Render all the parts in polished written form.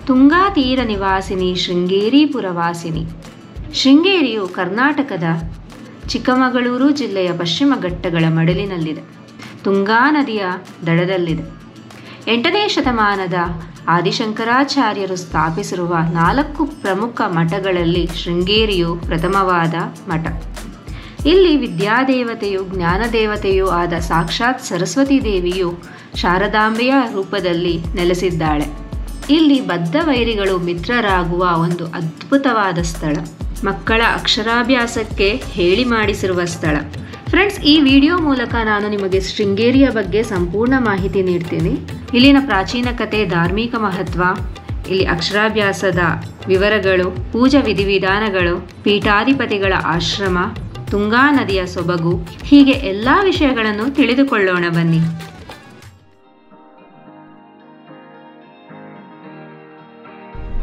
ತುಂಗಾ ತೀರ ನಿವಾಸಿನಿ ಶೃಂಗೇರಿ ಪುರವಾಸಿನಿ. ಶೃಂಗೇರಿಯು ಕರ್ನಾಟಕದ ಚಿಕ್ಕಮಗಳೂರು ಜಿಲ್ಲೆಯ ಪಶ್ಚಿಮ ಘಟ್ಟಗಳ ಮಡಿಲಿನಲ್ಲಿದೆ. ತುಂಗಾ ನದಿಯ ದಡದಲ್ಲಿದೆ. 8ನೇ ಶತಮಾನದ ಆದಿಶಂಕರಾಚಾರ್ಯರು ಸ್ಥಾಪಿಸಿರುವ 4 ಪ್ರಮುಖ ಮಠಗಳಲ್ಲಿ ಶೃಂಗೇರಿಯು ಪ್ರಥಮವಾದ ಮಠ. ಇಲ್ಲಿ ವಿದ್ಯಾದೇವತೆಯು ಜ್ಞಾನದೇವತೆಯೂ ಆದ ಸಾಕ್ಷಾತ್ ಸರಸ್ವತಿ ದೇವಿಯು ಶಾರದಾಂಬೆಯ ರೂಪದಲ್ಲಿ ನೆಲೆಸಿದ್ದಾಳೆ. ಇಲ್ಲಿ ಬದ್ಧ ವೈರಿಗಳು ಮಿತ್ರರಾಗುವ ಒಂದು ಅದ್ಭುತವಾದ ಸ್ಥಳ. ಮಕ್ಕಳ ಅಕ್ಷರಾಭ್ಯಾಸಕ್ಕೆ ಹೇಳಿ ಮಾಡಿಸಿರುವ ಸ್ಥಳ. ಫ್ರೆಂಡ್ಸ್, ಈ ವಿಡಿಯೋ ಮೂಲಕ ನಾನು ನಿಮಗೆ ಶೃಂಗೇರಿಯ ಬಗ್ಗೆ ಸಂಪೂರ್ಣ ಮಾಹಿತಿ ನೀಡ್ತೀನಿ. ಇಲ್ಲಿನ ಪ್ರಾಚೀನ ಕಥೆ, ಧಾರ್ಮಿಕ ಮಹತ್ವ, ಇಲ್ಲಿ ಅಕ್ಷರಾಭ್ಯಾಸದ ವಿವರಗಳು, ಪೂಜಾ ವಿಧಿವಿಧಾನಗಳು, ಪೀಠಾಧಿಪತಿಗಳ ಆಶ್ರಮ, ತುಂಗಾ ನದಿಯ ಸೊಬಗು, ಹೀಗೆ ಎಲ್ಲ ವಿಷಯಗಳನ್ನು ತಿಳಿದುಕೊಳ್ಳೋಣ ಬನ್ನಿ.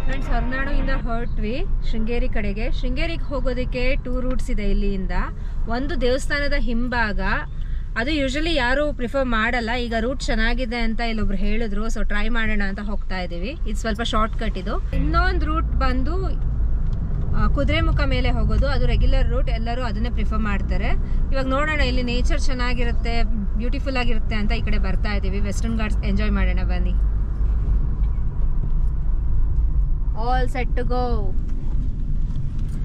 ಫ್ರೆಂಡ್ಸ್, ಹೊರನಾಡುವಿಂದ ಹೊರಟ್ವಿ ಶೃಂಗೇರಿ ಕಡೆಗೆ. ಶೃಂಗೇರಿಗೆ ಹೋಗೋದಕ್ಕೆ 2 ರೂಟ್ಸ್ ಇದೆ ಇಲ್ಲಿಂದ. ಒಂದು ದೇವಸ್ಥಾನದ ಹಿಂಭಾಗ, ಅದು ಯೂಶಲಿ ಯಾರು ಪ್ರಿಫರ್ ಮಾಡಲ್ಲ. ಈಗ ರೂಟ್ ಚೆನ್ನಾಗಿದೆ ಅಂತ ಇಲ್ಲೊಬ್ರು ಹೇಳಿದ್ರು, ಸೊ ಟ್ರೈ ಮಾಡೋಣ ಅಂತ ಹೋಗ್ತಾ ಇದೀವಿ. ಇದು ಸ್ವಲ್ಪ ಶಾರ್ಟ್ ಕಟ್ ಇದು. ಇನ್ನೊಂದು ರೂಟ್ ಬಂದು ಕುದುರೆಮುಖ ಮೇಲೆ ಹೋಗೋದು, ಅದು ರೆಗ್ಯುಲರ್ ರೂಟ್. ಎಲ್ಲರೂ ಅದನ್ನೇ ಪ್ರಿಫರ್ ಮಾಡ್ತಾರೆ. ಇವಾಗ ನೋಡೋಣ, ಇಲ್ಲಿ ನೇಚರ್ ಚೆನ್ನಾಗಿರುತ್ತೆ, ಬ್ಯೂಟಿಫುಲ್ ಆಗಿರುತ್ತೆ ಅಂತ ಈ ಕಡೆ ಬರ್ತಾ ಇದೀವಿ. ವೆಸ್ಟರ್ನ್ ಘಾಟ್ಸ್ ಎಂಜಾಯ್ ಮಾಡೋಣ ಬನ್ನಿ. All set to go.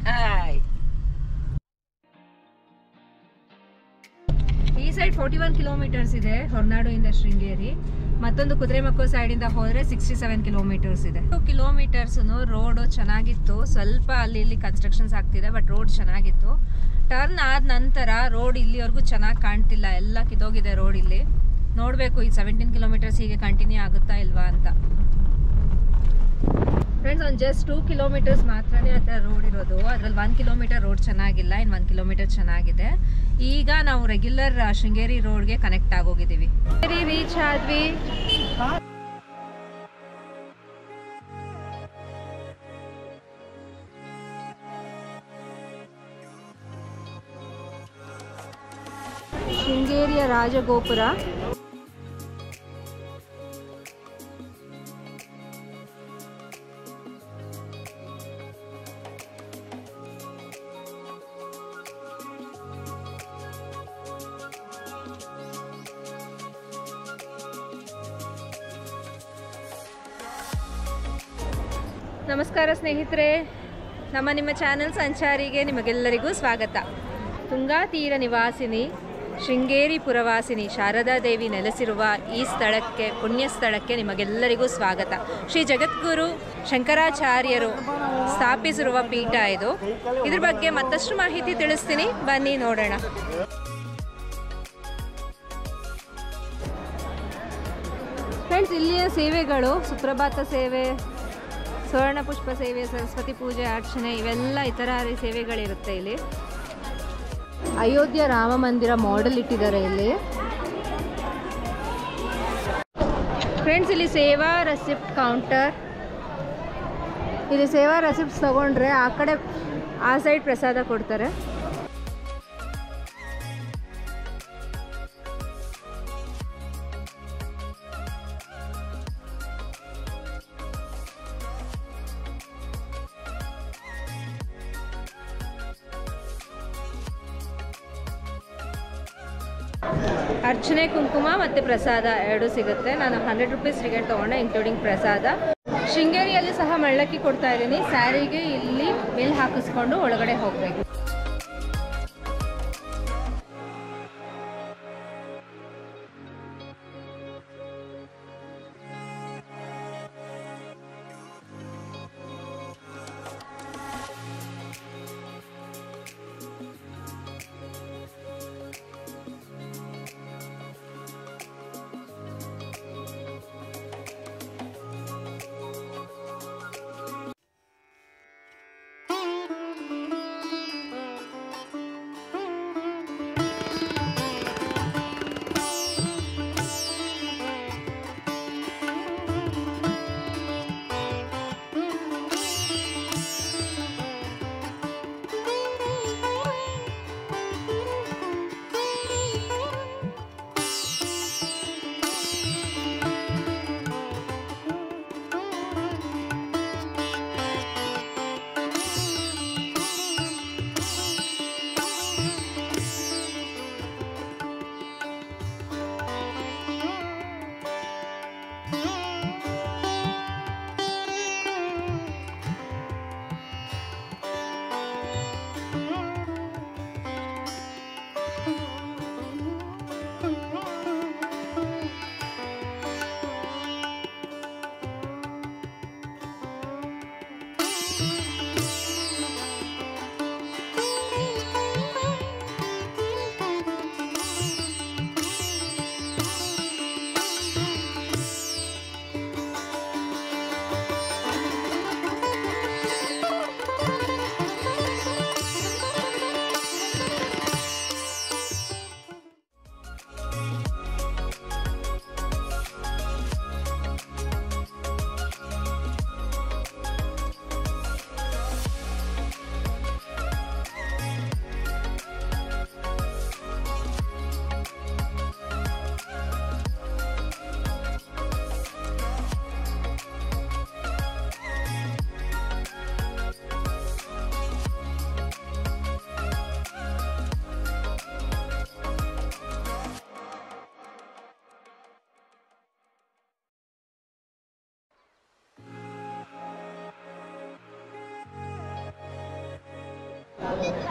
Hi. ಈ ಸೈಡ್ 41 ಕಿಲೋಮೀಟರ್ಸ್ ಇದೆ ಹೊರನಾಡುವಿಂದ ಶೃಂಗೇರಿ. ಮತ್ತೊಂದು ಕುದುರೆಮುಖ ಸೈಡ್ ಇಂದ ಹೋದ್ರೆ 67 ಕಿಲೋಮೀಟರ್ಸ್ ಇದೆ. 2 ಕಿಲೋಮೀಟರ್ಸ್ ರೋಡ್ ಚೆನ್ನಾಗಿತ್ತು. ಸ್ವಲ್ಪ ಅಲ್ಲಿ ಇಲ್ಲಿ ಕನ್ಸ್ಟ್ರಕ್ಷನ್ಸ್ ಆಗ್ತಿದೆ, ಬಟ್ ರೋಡ್ ಚೆನ್ನಾಗಿತ್ತು. ಟರ್ನ್ ಆದ ನಂತರ ರೋಡ್ ಇಲ್ಲಿವರೆಗೂ ಚೆನ್ನಾಗಿ ಕಾಣ್ತಿಲ್ಲ, ಎಲ್ಲ ಕಿತ್ತೋಗಿದೆ ರೋಡ್. ಇಲ್ಲಿ ನೋಡ್ಬೇಕು ಈ 17 ಕಿಲೋಮೀಟರ್ಸ್ ಹೀಗೆ ಕಂಟಿನ್ಯೂ ಆಗುತ್ತಾ ಇಲ್ವಾ ಅಂತ. ಫ್ರೆಂಡ್ಸ್, ಒಂದು ಜಸ್ಟ್ 2 ಕಿಲೋಮೀಟರ್ಸ್ ಮಾತ್ರನೇ ಆ ಥರ ರೋಡ್ ಇರೋದು. ಅದ್ರಲ್ಲಿ 1 ಕಿಲೋಮೀಟರ್ ರೋಡ್ ಚೆನ್ನಾಗಿಲ್ಲ, ಇನ್ನು 1 ಕಿಲೋಮೀಟರ್ ಚೆನ್ನಾಗಿದೆ. ಈಗ ನಾವು ರೆಗ್ಯುಲರ್ ಶೃಂಗೇರಿ ರೋಡ್ಗೆ ಕನೆಕ್ಟ್ ಆಗೋಗಿದ್ದೀವಿ. ರೀಚ್ ಆದ್ವಿ. ಶೃಂಗೇರಿಯ ರಾಜಗೋಪುರ. ನಮಸ್ಕಾರ ಸ್ನೇಹಿತರೆ, ನಿಮ್ಮ ಚಾನೆಲ್ ಸಂಚಾರಿಗೆ ನಿಮಗೆಲ್ಲರಿಗೂ ಸ್ವಾಗತ. ತುಂಗಾ ತೀರ ನಿವಾಸಿನಿ ಶೃಂಗೇರಿ ಪುರವಾಸಿನಿ ಶಾರದಾ ದೇವಿ ನೆಲೆಸಿರುವ ಈ ಸ್ಥಳಕ್ಕೆ, ಪುಣ್ಯ ಸ್ಥಳಕ್ಕೆ ನಿಮಗೆಲ್ಲರಿಗೂ ಸ್ವಾಗತ. ಶ್ರೀ ಜಗದ್ಗುರು ಶಂಕರಾಚಾರ್ಯರು ಸ್ಥಾಪಿಸಿರುವ ಪೀಠ ಇದು. ಇದ್ರ ಬಗ್ಗೆ ಮತ್ತಷ್ಟು ಮಾಹಿತಿ ತಿಳಿಸ್ತೀನಿ, ಬನ್ನಿ ನೋಡೋಣ. ಫ್ರೆಂಡ್ಸ್, ಇಲ್ಲಿಯ ಸೇವೆಗಳು ಸುಪ್ರಭಾತ ಸೇವೆ, ಸ್ವರ್ಣ ಪುಷ್ಪ ಸೇವೆ, ಸರಸ್ವತಿ ಪೂಜೆ, ಅರ್ಚನೆ, ಇವೆಲ್ಲ ಇತರ ಸೇವೆಗಳಿರುತ್ತೆ ಇಲ್ಲಿ. ಅಯೋಧ್ಯ ರಾಮ ಮಂದಿರ ಮಾಡೆಲ್ ಇಟ್ಟಿದ್ದಾರೆ ಇಲ್ಲಿ. ಫ್ರೆಂಡ್ಸ್, ಇಲ್ಲಿ ಸೇವಾ ರೆಸಿಪ್ಟ್ ಕೌಂಟರ್. ಇಲ್ಲಿ ಸೇವಾ ರೆಸಿಪ್ಟ್ಸ್ ತಗೊಂಡ್ರೆ ಆ ಕಡೆ ಆ ಸೈಡ್ ಪ್ರಸಾದ ಕೊಡ್ತಾರೆ. ಅರ್ಚನೆ, ಕುಂಕುಮ ಮತ್ತು ಪ್ರಸಾದ 2 ಸಿಗುತ್ತೆ. ನಾನು 100 ರೂಪೀಸ್ ಟಿಕೆಟ್ ತೊಗೊಂಡೆ, ಇನ್ಕ್ಲೂಡಿಂಗ್ ಪ್ರಸಾದ. ಶೃಂಗೇರಿಯಲ್ಲಿ ಸಹ ಮಳ್ಳಕ್ಕಿ ಕೊಡ್ತಾ ಇದ್ದೀನಿ. ಸ್ಯಾರಿಗೆ ಇಲ್ಲಿ ಬಿಲ್ ಹಾಕಿಸ್ಕೊಂಡು ಒಳಗಡೆ ಹೋಗಬೇಕು.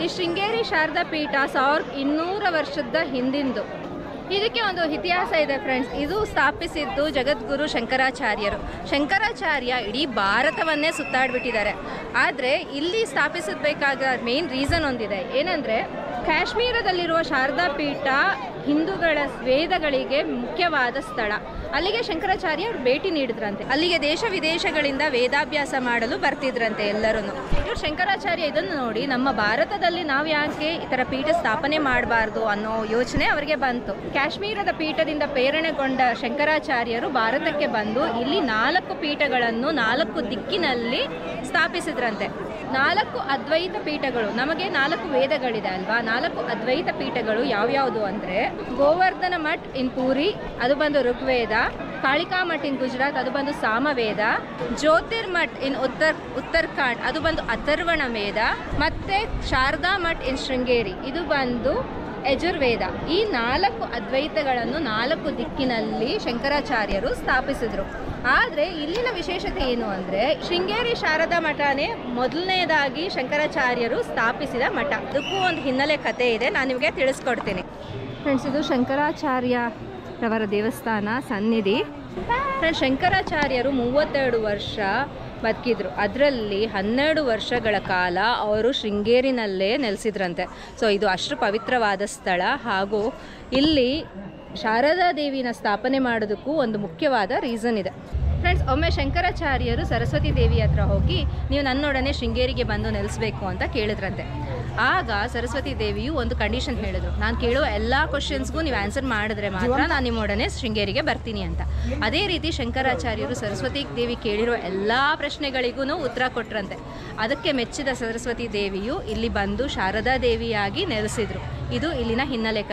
ಈ ಶೃಂಗೇರಿ ಶಾರದಾ ಪೀಠ 1200 ವರ್ಷದ ಹಿಂದಿಂದು. ಇದಕ್ಕೆ ಒಂದು ಇತಿಹಾಸ ಇದೆ ಫ್ರೆಂಡ್ಸ್. ಇದು ಸ್ಥಾಪಿಸಿದ್ದು ಜಗದ್ಗುರು ಶಂಕರಾಚಾರ್ಯರು. ಶಂಕರಾಚಾರ್ಯ ಇಡೀ ಭಾರತವನ್ನೇ ಸುತ್ತಾಡ್ಬಿಟ್ಟಿದ್ದಾರೆ. ಆದರೆ ಇಲ್ಲಿ ಸ್ಥಾಪಿಸಬೇಕಾದ ಮೇನ್ ರೀಸನ್ ಒಂದಿದೆ. ಏನಂದರೆ ಕಾಶ್ಮೀರದಲ್ಲಿರುವ ಶಾರದಾ ಪೀಠ ಹಿಂದೂಗಳ ವೇದಗಳಿಗೆ ಮುಖ್ಯವಾದ ಸ್ಥಳ. ಅಲ್ಲಿಗೆ ಶಂಕರಾಚಾರ್ಯ ಭೇಟಿ ನೀಡಿದ್ರಂತೆ. ಅಲ್ಲಿಗೆ ದೇಶ ವಿದೇಶಗಳಿಂದ ವೇದಾಭ್ಯಾಸ ಮಾಡಲು ಬರ್ತಿದ್ರಂತೆ ಎಲ್ಲರೂ. ಇವರು ಶಂಕರಾಚಾರ್ಯ ಇದನ್ನು ನೋಡಿ ನಮ್ಮ ಭಾರತದಲ್ಲಿ ನಾವು ಯಾಕೆ ಈ ಥರ ಪೀಠ ಸ್ಥಾಪನೆ ಮಾಡಬಾರ್ದು ಅನ್ನೋ ಯೋಚನೆ ಅವರಿಗೆ ಬಂತು. ಕಾಶ್ಮೀರದ ಪೀಠದಿಂದ ಪ್ರೇರಣೆಗೊಂಡ ಶಂಕರಾಚಾರ್ಯರು ಭಾರತಕ್ಕೆ ಬಂದು ಇಲ್ಲಿ 4 ಪೀಠಗಳನ್ನು 4 ದಿಕ್ಕಿನಲ್ಲಿ ಸ್ಥಾಪಿಸಿದ್ರಂತೆ. 4 ಅದ್ವೈತ ಪೀಠಗಳು. ನಮಗೆ 4 ವೇದಗಳಿದೆ ಅಲ್ವಾ, 4 ಅದ್ವೈತ ಪೀಠಗಳು ಯಾವ್ಯಾವುದು ಅಂದರೆ ಗೋವರ್ಧನ ಮಠ್ ಇನ್ ಪೂರಿ, ಅದು ಬಂದು ಋಗ್ವೇದ. ಕಾಳಿಕಾ ಮಠ್ ಇನ್ ಗುಜರಾತ್, ಅದು ಬಂದು ಸಾಮವೇದ. ಜ್ಯೋತಿರ್ಮಠ್ ಇನ್ ಉತ್ತರಾಖಂಡ್, ಅದು ಬಂದು ಅಥರ್ವಣ ವೇದ. ಮತ್ತೆ ಶಾರದಾ ಮಠ್ ಇನ್ ಶೃಂಗೇರಿ, ಇದು ಬಂದು ಯಜುರ್ವೇದ. ಈ 4 ಅದ್ವೈತಗಳನ್ನು 4 ದಿಕ್ಕಿನಲ್ಲಿ ಶಂಕರಾಚಾರ್ಯರು ಸ್ಥಾಪಿಸಿದ್ರು. ಆದರೆ ಇಲ್ಲಿನ ವಿಶೇಷತೆ ಏನು ಅಂದರೆ ಶೃಂಗೇರಿ ಶಾರದಾ ಮಠನೇ ಮೊದಲನೇದಾಗಿ ಶಂಕರಾಚಾರ್ಯರು ಸ್ಥಾಪಿಸಿದ ಮಠ. ಅದಕ್ಕೂ ಒಂದು ಹಿನ್ನೆಲೆ ಕಥೆ ಇದೆ, ನಾನು ನಿಮಗೆ ತಿಳಿಸ್ಕೊಡ್ತೀನಿ ಫ್ರೆಂಡ್ಸ್. ಇದು ಶಂಕರಾಚಾರ್ಯರವರ ದೇವಸ್ಥಾನ ಸನ್ನಿಧಿ. ಫ್ರೆಂಡ್ಸ್, ಶಂಕರಾಚಾರ್ಯರು 32 ವರ್ಷ ಬದುಕಿದ್ರು. ಅದರಲ್ಲಿ 12 ವರ್ಷಗಳ ಕಾಲ ಅವರು ಶೃಂಗೇರಿನಲ್ಲೇ ನೆಲೆಸಿದ್ರಂತೆ. ಸೊ ಇದು ಅಷ್ಟು ಪವಿತ್ರವಾದ ಸ್ಥಳ. ಹಾಗೂ ಇಲ್ಲಿ ಶಾರದಾ ದೇವಿನ ಸ್ಥಾಪನೆ ಮಾಡೋದಕ್ಕೂ ಒಂದು ಮುಖ್ಯವಾದ ರೀಸನ್ ಇದೆ ಫ್ರೆಂಡ್ಸ್. ಒಮ್ಮೆ ಶಂಕರಾಚಾರ್ಯರು ಸರಸ್ವತಿ ದೇವಿ ಹತ್ರ ಹೋಗಿ ನೀವು ನನ್ನೊಡನೆ ಶೃಂಗೇರಿಗೆ ಬಂದು ನೆಲೆಸಬೇಕು ಅಂತ ಕೇಳಿದ್ರಂತೆ. ಆಗ ಸರಸ್ವತಿ ದೇವಿಯು ಒಂದು ಕಂಡೀಷನ್ ಹೇಳಿದ್ರು, ನಾನು ಕೇಳುವ ಎಲ್ಲ ಕ್ವಶನ್ಸ್ಗೂ ನೀವು ಆನ್ಸರ್ ಮಾಡಿದ್ರೆ ಮಾತ್ರ ನಾನು ನಿಮ್ಮೊಡನೆ ಶೃಂಗೇರಿಗೆ ಬರ್ತೀನಿ ಅಂತ. ಅದೇ ರೀತಿ ಶಂಕರಾಚಾರ್ಯರು ಸರಸ್ವತಿ ದೇವಿ ಕೇಳಿರೋ ಎಲ್ಲ ಪ್ರಶ್ನೆಗಳಿಗೂ ಉತ್ತರ ಕೊಟ್ರಂತೆ. ಅದಕ್ಕೆ ಮೆಚ್ಚಿದ ಸರಸ್ವತಿ ದೇವಿಯು ಇಲ್ಲಿ ಬಂದು ಶಾರದಾ ದೇವಿಯಾಗಿ ನೆಲೆಸಿದ್ರು. ಇದು ಇಲ್ಲಿನ ಹಿನ್ನೆಲೆ.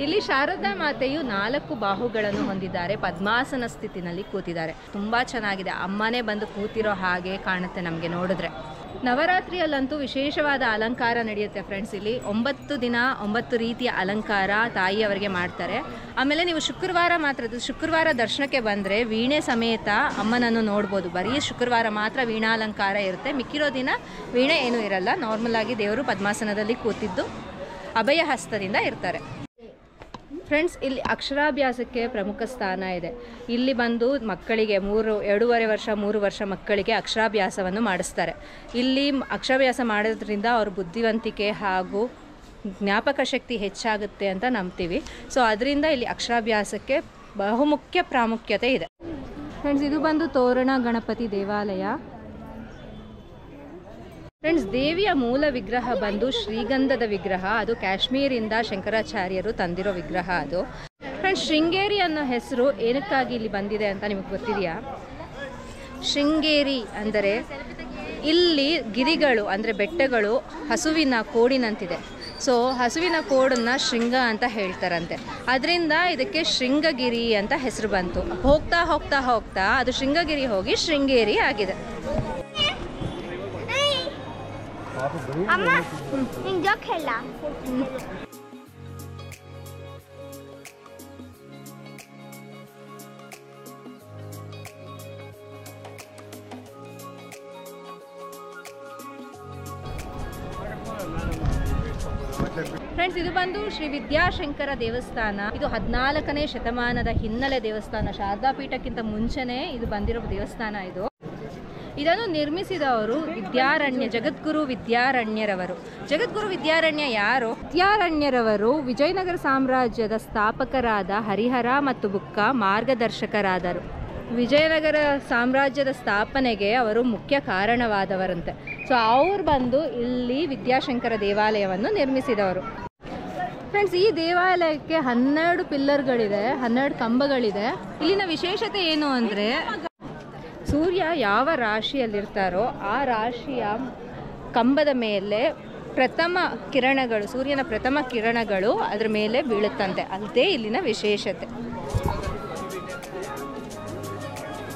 ಇಲ್ಲಿ ಶಾರದಾ ಮಾತೆಯು 4 ಬಾಹುಗಳನ್ನು ಹೊಂದಿದ್ದಾರೆ. ಪದ್ಮಾಸನ ಸ್ಥಿತಿನಲ್ಲಿ ಕೂತಿದ್ದಾರೆ. ತುಂಬ ಚೆನ್ನಾಗಿದೆ. ಅಮ್ಮನೇ ಬಂದು ಕೂತಿರೋ ಹಾಗೆ ಕಾಣುತ್ತೆ ನಮಗೆ ನೋಡಿದ್ರೆ. ನವರಾತ್ರಿಯಲ್ಲಂತೂ ವಿಶೇಷವಾದ ಅಲಂಕಾರ ನಡೆಯುತ್ತೆ ಫ್ರೆಂಡ್ಸ್. ಇಲ್ಲಿ 9 ದಿನ 9 ರೀತಿಯ ಅಲಂಕಾರ ತಾಯಿಯವರಿಗೆ ಮಾಡ್ತಾರೆ. ಆಮೇಲೆ ನೀವು ಶುಕ್ರವಾರ ದರ್ಶನಕ್ಕೆ ಬಂದರೆ ವೀಣೆ ಸಮೇತ ಅಮ್ಮನನ್ನು ನೋಡ್ಬೋದು. ಬರೀ ಶುಕ್ರವಾರ ಮಾತ್ರ ವೀಣಾಲಂಕಾರ ಇರುತ್ತೆ. ಮಿಕ್ಕಿರೋ ದಿನ ವೀಣೆ ಏನೂ ಇರಲ್ಲ. ನಾರ್ಮಲ್ ಆಗಿ ದೇವರು ಪದ್ಮಾಸನದಲ್ಲಿ ಕೂತಿದ್ದು ಅಭಯ ಹಸ್ತದಿಂದ ಇರ್ತಾರೆ. ಫ್ರೆಂಡ್ಸ್, ಇಲ್ಲಿ ಅಕ್ಷರಾಭ್ಯಾಸಕ್ಕೆ ಪ್ರಮುಖ ಸ್ಥಾನ ಇದೆ. ಇಲ್ಲಿ ಬಂದು ಮಕ್ಕಳಿಗೆ 2.5 ವರ್ಷ 3 ವರ್ಷ ಮಕ್ಕಳಿಗೆ ಅಕ್ಷರಾಭ್ಯಾಸವನ್ನು ಮಾಡಿಸ್ತಾರೆ. ಇಲ್ಲಿ ಅಕ್ಷರಾಭ್ಯಾಸ ಮಾಡೋದ್ರಿಂದ ಅವ್ರ ಬುದ್ಧಿವಂತಿಕೆ ಹಾಗೂ ಜ್ಞಾಪಕ ಶಕ್ತಿ ಹೆಚ್ಚಾಗುತ್ತೆ ಅಂತ ನಂಬ್ತೀವಿ. ಸೊ ಅದರಿಂದ ಇಲ್ಲಿ ಅಕ್ಷರಾಭ್ಯಾಸಕ್ಕೆ ಬಹುಮುಖ್ಯ ಪ್ರಾಮುಖ್ಯತೆ ಇದೆ ಫ್ರೆಂಡ್ಸ್. ಇದು ಬಂದು ತೋರಣ ಗಣಪತಿ ದೇವಾಲಯ. ಫ್ರೆಂಡ್ಸ್, ದೇವಿಯ ಮೂಲ ವಿಗ್ರಹ ಬಂದು ಶ್ರೀಗಂಧದ ವಿಗ್ರಹ. ಅದು ಕಾಶ್ಮೀರಿಂದ ಶಂಕರಾಚಾರ್ಯರು ತಂದಿರೋ ವಿಗ್ರಹ ಅದು. ಫ್ರೆಂಡ್ಸ್, ಶೃಂಗೇರಿ ಅನ್ನೋ ಹೆಸರು ಏನಕ್ಕಾಗಿ ಇಲ್ಲಿ ಬಂದಿದೆ ಅಂತ ನಿಮಗೆ ಗೊತ್ತಿದೆಯಾ? ಶೃಂಗೇರಿ ಅಂದರೆ ಇಲ್ಲಿ ಗಿರಿಗಳು ಅಂದರೆ ಬೆಟ್ಟಗಳು ಹಸುವಿನ ಕೋಡಿನಂತಿದೆ. ಸೊ ಹಸುವಿನ ಕೋಡನ್ನು ಶೃಂಗ ಅಂತ ಹೇಳ್ತಾರಂತೆ. ಅದರಿಂದ ಇದಕ್ಕೆ ಶೃಂಗಗಿರಿ ಅಂತ ಹೆಸರು ಬಂತು. ಹೋಗ್ತಾ ಹೋಗ್ತಾ ಹೋಗ್ತಾ ಅದು ಶೃಂಗಗಿರಿ ಹೋಗಿ ಶೃಂಗೇರಿ ಆಗಿದೆ. ಅಮ್ಮ ನಿಂಗೆ ಜೋಕ್ ಹೇಳ. ಫ್ರೆಂಡ್ಸ್, ಇದು ಬಂದು ಶ್ರೀ ವಿದ್ಯಾಶಂಕರ ದೇವಸ್ಥಾನ. ಇದು 14ನೇ ಶತಮಾನದ ಹಿನ್ನೆಲೆ ದೇವಸ್ಥಾನ. ಶಾರದಾ ಪೀಠಕ್ಕಿಂತ ಮುಂಚೆನೇ ಇದು ಬಂದಿರೋ ದೇವಸ್ಥಾನ ಇದು. ಇದನ್ನು ನಿರ್ಮಿಸಿದವರು ಜಗದ್ಗುರು ವಿದ್ಯಾರಣ್ಯರವರು. ಜಗದ್ಗುರು ವಿದ್ಯಾರಣ್ಯ ಯಾರು? ವಿದ್ಯಾರಣ್ಯರವರು ವಿಜಯನಗರ ಸಾಮ್ರಾಜ್ಯದ ಸ್ಥಾಪಕರಾದ ಹರಿಹರ ಮತ್ತು ಬುಕ್ಕ ಮಾರ್ಗದರ್ಶಕರಾದರು. ವಿಜಯನಗರ ಸಾಮ್ರಾಜ್ಯದ ಸ್ಥಾಪನೆಗೆ ಅವರು ಮುಖ್ಯ ಕಾರಣವಾದವರಂತೆ. ಸೊ ಅವ್ರು ಬಂದು ಇಲ್ಲಿ ವಿದ್ಯಾಶಂಕರ ದೇವಾಲಯವನ್ನು ನಿರ್ಮಿಸಿದವರು. ಫ್ರೆಂಡ್ಸ್, ಈ ದೇವಾಲಯಕ್ಕೆ 12 ಪಿಲ್ಲರ್ಗಳಿದೆ, 12 ಕಂಬಗಳಿದೆ. ಇಲ್ಲಿನ ವಿಶೇಷತೆ ಏನು ಅಂದರೆ ಸೂರ್ಯ ಯಾವ ರಾಶಿಯಲ್ಲಿರ್ತಾರೋ ಆ ರಾಶಿಯ ಕಂಬದ ಮೇಲೆ ಸೂರ್ಯನ ಪ್ರಥಮ ಕಿರಣಗಳು ಅದ್ರ ಮೇಲೆ ಬೀಳುತ್ತಂತೆ. ಅದೇ ಇಲ್ಲಿನ ವಿಶೇಷತೆ.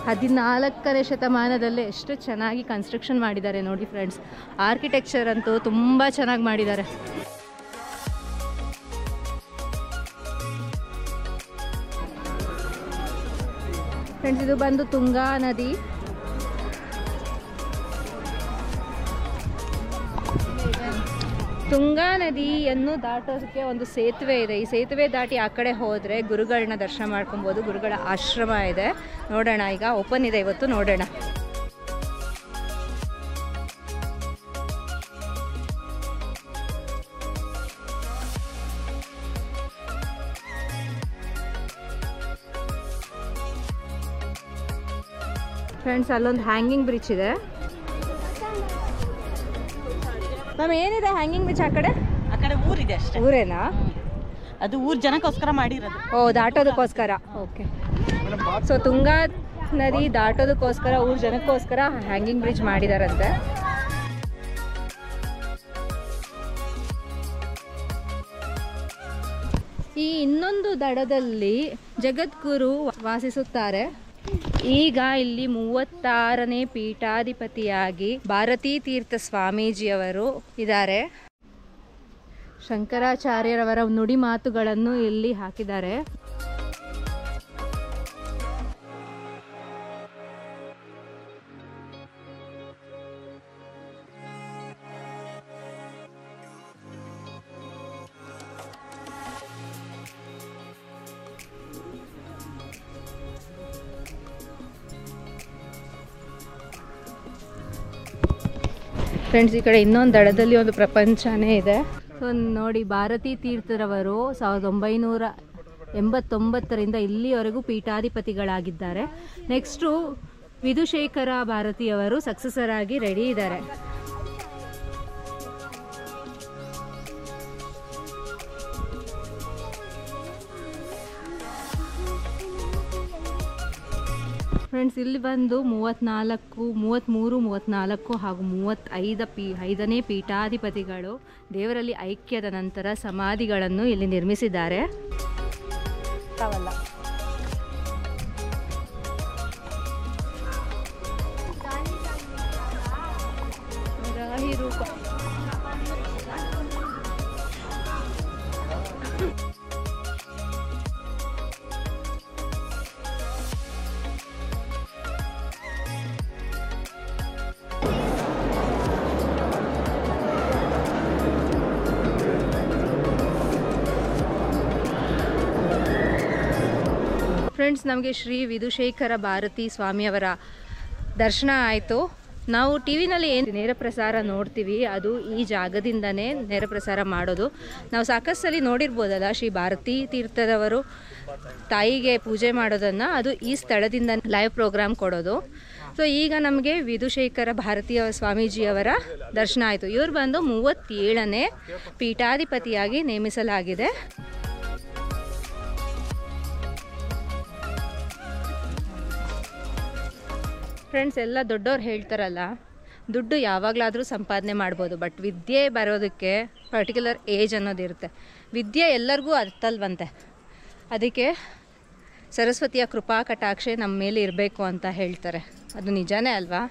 14ನೇ ಶತಮಾನದಲ್ಲೇ ಎಷ್ಟು ಚೆನ್ನಾಗಿ ಕನ್ಸ್ಟ್ರಕ್ಷನ್ ಮಾಡಿದ್ದಾರೆ ನೋಡಿ ಫ್ರೆಂಡ್ಸ್. ಆರ್ಕಿಟೆಕ್ಚರ್ ಅಂತೂ ತುಂಬ ಚೆನ್ನಾಗಿ ಮಾಡಿದ್ದಾರೆ. ಫ್ರೆಂಡ್ಸ್, ಇದು ಬಂದು ತುಂಗಾ ನದಿ. ತುಂಗಾ ನದಿಯನ್ನು ದಾಟೋದಕ್ಕೆ ಒಂದು ಸೇತುವೆ ಇದೆ. ಈ ಸೇತುವೆ ದಾಟಿ ಆ ಕಡೆ ಹೋದರೆ ಗುರುಗಳನ್ನ ದರ್ಶನ ಮಾಡ್ಕೊಬೋದು. ಗುರುಗಳ ಆಶ್ರಮ ಇದೆ, ನೋಡೋಣ. ಈಗ ಓಪನ್ ಇದೆ ಇವತ್ತು, ನೋಡೋಣ. ಫ್ರೆಂಡ್ಸ್, ಅಲ್ಲೊಂದು ಹ್ಯಾಂಗಿಂಗ್ ಬ್ರಿಡ್ಜ್ ಇದೆ. ಮ್ಯಾಮ್, ಏನಿದೆ ಹ್ಯಾಂಗಿಂಗ್ ಬ್ರಿಡ್ಜ್ ಆ ಕಡೆ ಊರಿದೆ ಅಷ್ಟೇ. ಊರೇನಾ? ಅದು ಊರ್ ಜನಕ್ಕೋಸ್ಕರ ಮಾಡಿರೋದು. ಓ, ದಾಟೋದಕ್ಕೋಸ್ಕರ. ಓಕೆ. ಸೊ ತುಂಗಾ ನದಿ ದಾಟೋದಕ್ಕೋಸ್ಕರ, ಊರ್ ಜನಕ್ಕೋಸ್ಕರ ಹ್ಯಾಂಗಿಂಗ್ ಬ್ರಿಡ್ಜ್ ಮಾಡಿದಾರಂತೆ. ಈ ಇನ್ನೊಂದು ದಡದಲ್ಲಿ ಜಗದ್ಗುರು ವಾಸಿಸುತ್ತಾರೆ. ಈಗ ಇಲ್ಲಿ 36ನೇ ಪೀಠಾಧಿಪತಿಯಾಗಿ ಭಾರತೀ ತೀರ್ಥ ಸ್ವಾಮೀಜಿಯವರು ಇದ್ದಾರೆ. ಶಂಕರಾಚಾರ್ಯರವರ ನುಡಿ ಮಾತುಗಳನ್ನು ಇಲ್ಲಿ ಹಾಕಿದ್ದಾರೆ. ಫ್ರೆಂಡ್ಸ್, ಈ ಕಡೆ ಇನ್ನೊಂದು ದಡದಲ್ಲಿ ಒಂದು ಪ್ರಪಂಚನೇ ಇದೆ. ಸೊ ನೋಡಿ, ಭಾರತೀ ತೀರ್ಥರವರು 1989ರಿಂದ ಇಲ್ಲಿವರೆಗೂ ಪೀಠಾಧಿಪತಿಗಳಾಗಿದ್ದಾರೆ. ನೆಕ್ಸ್ಟು ವಿಧುಶೇಖರ ಭಾರತಿಯವರು ಸಕ್ಸಸರ್ ಆಗಿ ರೆಡಿ ಇದ್ದಾರೆ. ಫ್ರೆಂಡ್ಸ್, ಇಲ್ಲಿ ಬಂದು 33, 34 ಹಾಗೂ 35ನೇ ಪೀಠಾಧಿಪತಿಗಳು ದೇವರಲ್ಲಿ ಐಕ್ಯದ ನಂತರ ಸಮಾಧಿಗಳನ್ನು ಇಲ್ಲಿ ನಿರ್ಮಿಸಿದ್ದಾರೆ. ಫ್ರೆಂಡ್ಸ್, ನಮಗೆ ಶ್ರೀ ವಿಧುಶೇಖರ ಭಾರತಿ ಸ್ವಾಮಿಯವರ ದರ್ಶನ ಆಯಿತು. ನಾವು ಟಿ ವಿನಲ್ಲಿ ಏನು ನೇರ ಪ್ರಸಾರ ನೋಡ್ತೀವಿ, ಅದು ಈ ಜಾಗದಿಂದನೇ ನೇರ ಪ್ರಸಾರ ಮಾಡೋದು. ನಾವು ಸಾಕಷ್ಟು ಸಲ ನೋಡಿರ್ಬೋದಲ್ಲ, ಶ್ರೀ ಭಾರತೀ ತೀರ್ಥದವರು ತಾಯಿಗೆ ಪೂಜೆ ಮಾಡೋದನ್ನು, ಅದು ಈ ಸ್ಥಳದಿಂದ ಲೈವ್ ಪ್ರೋಗ್ರಾಮ್ ಕೊಡೋದು. ಸೊ ಈಗ ನಮಗೆ ವಿಧುಶೇಖರ ಭಾರತೀಯ ಸ್ವಾಮೀಜಿಯವರ ದರ್ಶನ ಆಯಿತು. ಇವರು ಬಂದು 37ನೇ ಪೀಠಾಧಿಪತಿಯಾಗಿ ನೇಮಿಸಲಾಗಿದೆ. ಫ್ರೆಂಡ್ಸ್, ಎಲ್ಲ ದೊಡ್ಡವ್ರು ಹೇಳ್ತಾರಲ್ಲ, ದುಡ್ಡು ಯಾವಾಗಲಾದರೂ ಸಂಪಾದನೆ ಮಾಡ್ಬೋದು, ಬಟ್ ವಿದ್ಯೆ ಬರೋದಕ್ಕೆ ಪರ್ಟಿಕ್ಯುಲರ್ ಏಜ್ ಅನ್ನೋದಿರುತ್ತೆ. ವಿದ್ಯೆ ಎಲ್ಲರಿಗೂ ಅರ್ಥಲ್ವಂತೆ. ಅದಕ್ಕೆ ಸರಸ್ವತಿಯ ಕೃಪಾ ಕಟಾಕ್ಷೆ ನಮ್ಮ ಮೇಲೆ ಇರಬೇಕು ಅಂತ ಹೇಳ್ತಾರೆ. ಅದು ನಿಜಾನೇ ಅಲ್ವಾ?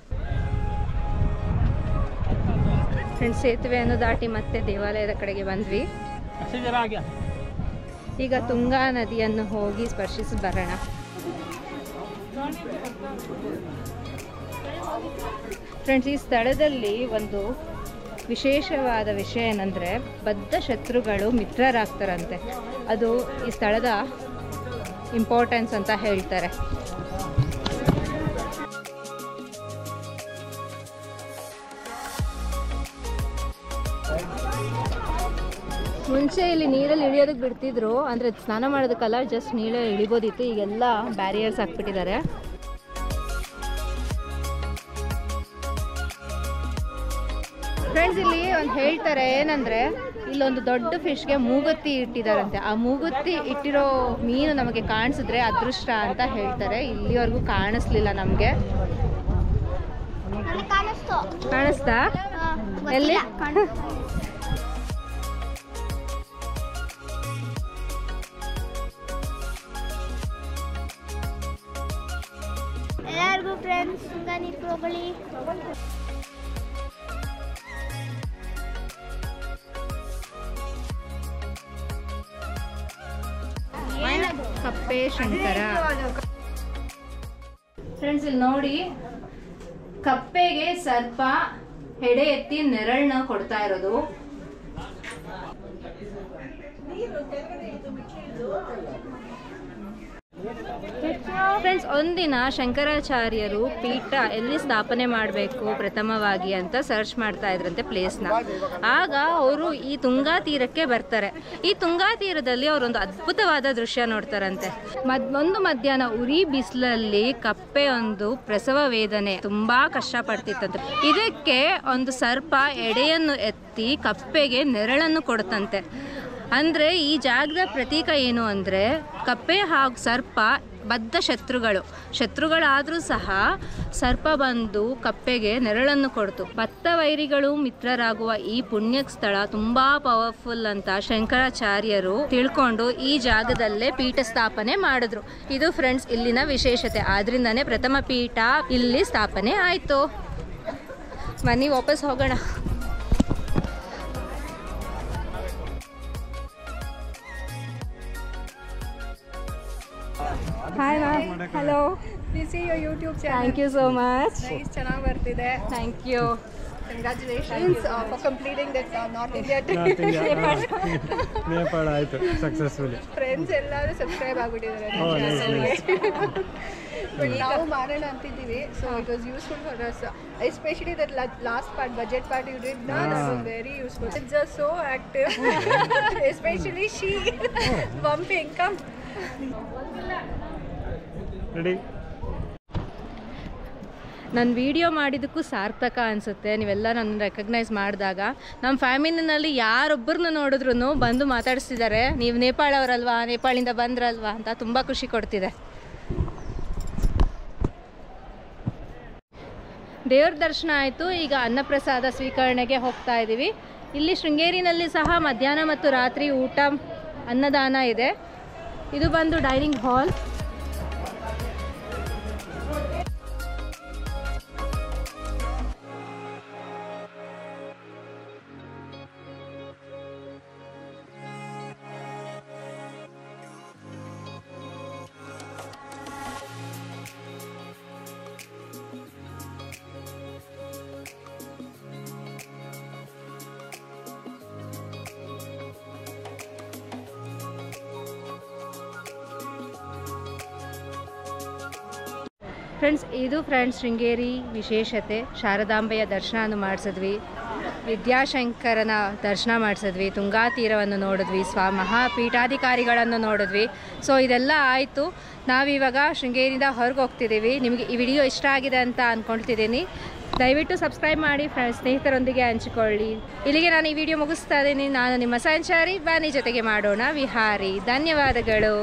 ಫ್ರೆಂಡ್ಸ್, ಸೇತುವೆಯನ್ನು ದಾಟಿ ಮತ್ತೆ ದೇವಾಲಯದ ಕಡೆಗೆ ಬಂದ್ವಿ. ಈಗ ತುಂಗಾ ನದಿಯನ್ನು ಹೋಗಿ ಸ್ಪರ್ಶಿಸಿ ಬರೋಣ. ಫ್ರೆಂಡ್ಸ್, ಈ ಸ್ಥಳದಲ್ಲಿ ಒಂದು ವಿಶೇಷವಾದ ವಿಷಯ ಏನಂದರೆ, ಬದ್ಧ ಶತ್ರುಗಳು ಮಿತ್ರರಾಗ್ತಾರಂತೆ. ಅದು ಈ ಸ್ಥಳದ ಇಂಪಾರ್ಟೆನ್ಸ್ ಅಂತ ಹೇಳ್ತಾರೆ. ಮುಂಚೆ ಇಲ್ಲಿ ನೀರಲ್ಲಿ ಇಳಿಯೋದಕ್ಕೆ ಬಿಡ್ತಿದ್ರು, ಅಂದರೆ ಸ್ನಾನ ಮಾಡೋದಕ್ಕಲ್ಲ, ಜಸ್ಟ್ ನೀರಲ್ಲಿ ಇಳಿಬೋದಿತ್ತು. ಈಗೆಲ್ಲ ಬ್ಯಾರಿಯರ್ಸ್ ಹಾಕ್ಬಿಟ್ಟಿದ್ದಾರೆ. ಫ್ರೆಂಡ್ಸ್, ಇಲ್ಲಿ ಒಂದು ಹೇಳ್ತಾರೆ ಏನಂದರೆ, ಇಲ್ಲೊಂದು ದೊಡ್ಡ ಫಿಶ್ಗೆ ಮೂಗುತ್ತಿ ಇಟ್ಟಿದ್ದಾರಂತೆ. ಆ ಮೂಗುತ್ತಿ ಇಟ್ಟಿರೋ ಮೀನು ನಮಗೆ ಕಾಣಿಸಿದ್ರೆ ಅದೃಷ್ಟ ಅಂತ ಹೇಳ್ತಾರೆ. ಇಲ್ಲಿವರೆಗೂ ಕಾಣಿಸ್ಲಿಲ್ಲ ನಮಗೆ. ಕಾಣಿಸ್ತಾ? ಎಲ್ಲಿ? ಎಲ್ಲರಿಗೂ ಫ್ರೆಂಡ್ಸ್, ನೀರು ಹೋಗಲಿ. ಕಪ್ಪೆ ಶಂಕರ. ಫ್ರೆಂಡ್ಸ್, ಇಲ್ಲಿ ನೋಡಿ, ಕಪ್ಪೆಗೆ ಸರ್ಪ ಹೆಡೆ ಎತ್ತಿ ನೆರಳನ್ನ ಕೊಡ್ತಾ ಇರೋದು. ಫ್ರೆಂಡ್ಸ್, ಒಂದಿನ ಶಂಕರಾಚಾರ್ಯರು ಪೀಠ ಎಲ್ಲಿ ಸ್ಥಾಪನೆ ಮಾಡಬೇಕು ಪ್ರಥಮವಾಗಿ ಅಂತ ಸರ್ಚ್ ಮಾಡ್ತಾ ಇದ್ರಂತೆ ಪ್ಲೇಸ್ನ. ಆಗ ಅವರು ಈ ತುಂಗಾ ತೀರಕ್ಕೆ ಬರ್ತಾರೆ. ಈ ತುಂಗಾ ತೀರದಲ್ಲಿ ಅವರೊಂದು ಅದ್ಭುತವಾದ ದೃಶ್ಯ ನೋಡ್ತಾರಂತೆ. ಒಂದು ಮಧ್ಯಾಹ್ನ ಉರಿ ಬಿಸಿಲಲ್ಲಿ ಕಪ್ಪೆ ಒಂದು ಪ್ರಸವ ವೇದನೆ ತುಂಬಾ ಕಷ್ಟಪಡ್ತಿತ್ತಂತೆ. ಇದಕ್ಕೆ ಒಂದು ಸರ್ಪ ಎಡೆಯನ್ನು ಎತ್ತಿ ಕಪ್ಪೆಗೆ ನೆರಳನ್ನು ಕೊಡುತ್ತಂತೆ. ಅಂದ್ರೆ ಈ ಜಾಗದ ಪ್ರತೀಕ ಏನು ಅಂದ್ರೆ ಕಪ್ಪೆ ಹಾಗೂ ಸರ್ಪ ಬದ್ಧ ಶತ್ರುಗಳಾದರೂ ಸಹ ಸರ್ಪ ಬಂದು ಕಪ್ಪೆಗೆ ನೆರಳನ್ನು ಕೊಡ್ತು. ಬತ್ತ ವೈರಿಗಳು ಮಿತ್ರರಾಗುವ ಈ ಪುಣ್ಯ ಸ್ಥಳ ತುಂಬಾ ಪವರ್ಫುಲ್ ಅಂತ ಶಂಕರಾಚಾರ್ಯರು ತಿಳ್ಕೊಂಡು ಈ ಜಾಗದಲ್ಲೇ ಪೀಠ ಸ್ಥಾಪನೆ ಮಾಡಿದ್ರು. ಇದು ಫ್ರೆಂಡ್ಸ್ ಇಲ್ಲಿನ ವಿಶೇಷತೆ. ಆದ್ರಿಂದಾನೇ ಪ್ರಥಮ ಪೀಠ ಇಲ್ಲಿ ಸ್ಥಾಪನೆ ಆಯ್ತು. ಬನ್ನಿ ವಾಪಸ್ ಹೋಗೋಣ. Hi ma'am. Hello. We see your YouTube channel. Thank you so much. Nice, ಚೆನ್ನಾಗಿ ಬರ್ತಿದೆ. Thank you. Congratulations for completing that North India trip. Nepal ಆಯ್ತು ಸಕ್ಸಸ್ಫುಲಿ. ಫ್ರೆಂಡ್ಸ್ ಎಲ್ಲರೂ ಸಬ್ಸ್ಕ್ರೈಬ್ ಆಗಿಬಿಟ್ಟಿದ್ದಾರೆ. ಬಟ್ ನಾವು ಮಾಡೋಣ ಅಂತಿದ್ದೀವಿ. So it was useful for us, especially that last part, budget part you did ನಾ, that was very useful. It's just so active, especially she bumping. Come ready. ನನ್ನ video ಮಾಡಿದ್ದಕ್ಕೂ ಸಾರ್ಥಕ ಅನಿಸುತ್ತೆ. ನೀವೆಲ್ಲ ನನ್ನ ರೆಕಗ್ನೈಸ್ ಮಾಡಿದಾಗ ನಮ್ಮ ಫ್ಯಾಮಿಲಿನಲ್ಲಿ ಯಾರೊಬ್ಬರನ್ನ ನೋಡಿದ್ರು ಬಂದು ಮಾತಾಡಿಸ್ತಿದ್ದಾರೆ, ನೀವು ನೇಪಾಳ ಅವರಲ್ವಾ, ನೇಪಾಳಿಂದ ಬಂದ್ರಲ್ವಾ ಅಂತ. ತುಂಬ ಖುಷಿ ಕೊಡ್ತಿದೆ. ದೇವ್ರ ದರ್ಶನ ಆಯಿತು. ಈಗ ಅನ್ನಪ್ರಸಾದ ಸ್ವೀಕರಣೆಗೆ ಹೋಗ್ತಾ ಇದ್ದೀವಿ. ಇಲ್ಲಿ ಶೃಂಗೇರಿನಲ್ಲಿ ಸಹ ಮಧ್ಯಾಹ್ನ ಮತ್ತು ರಾತ್ರಿ ಊಟ ಅನ್ನದಾನ ಇದೆ. ಇದು ಬಂದು ಡೈನಿಂಗ್ ಹಾಲ್. ಫ್ರೆಂಡ್ಸ್, ಇದು ಶೃಂಗೇರಿ ವಿಶೇಷತೆ. ಶಾರದಾಂಬೆಯ ದರ್ಶನ ಮಾಡಿಸಿದ್ವಿ, ವಿದ್ಯಾಶಂಕರನ ದರ್ಶನ ಮಾಡಿಸಿದ್ವಿ, ತುಂಗಾ ತೀರವನ್ನು ನೋಡಿದ್ವಿ, ಮಹಾಪೀಠಾಧಿಕಾರಿಗಳನ್ನು ನೋಡಿದ್ವಿ. ಸೊ ಇದೆಲ್ಲ ಆಯಿತು. ನಾವಿವಾಗ ಶೃಂಗೇರಿಯಿಂದ ಹೊರಗೆ ಹೋಗ್ತಿದ್ದೀವಿ. ನಿಮಗೆ ಈ ವಿಡಿಯೋ ಇಷ್ಟ ಆಗಿದೆ ಅಂತ ಅಂದ್ಕೊಳ್ತಿದ್ದೀನಿ. ದಯವಿಟ್ಟು ಸಬ್ಸ್ಕ್ರೈಬ್ ಮಾಡಿ, ಸ್ನೇಹಿತರೊಂದಿಗೆ ಹಂಚಿಕೊಳ್ಳಿ. ಇಲ್ಲಿಗೆ ನಾನು ಈ ವಿಡಿಯೋ ಮುಗಿಸ್ತಾ ಇದ್ದೀನಿ. ನಾನು ನಿಮ್ಮ ಸಂಚಾರಿ, ಬನ್ನಿ ಜೊತೆಗೆ ಮಾಡೋಣ ವಿಹಾರಿ. ಧನ್ಯವಾದಗಳು.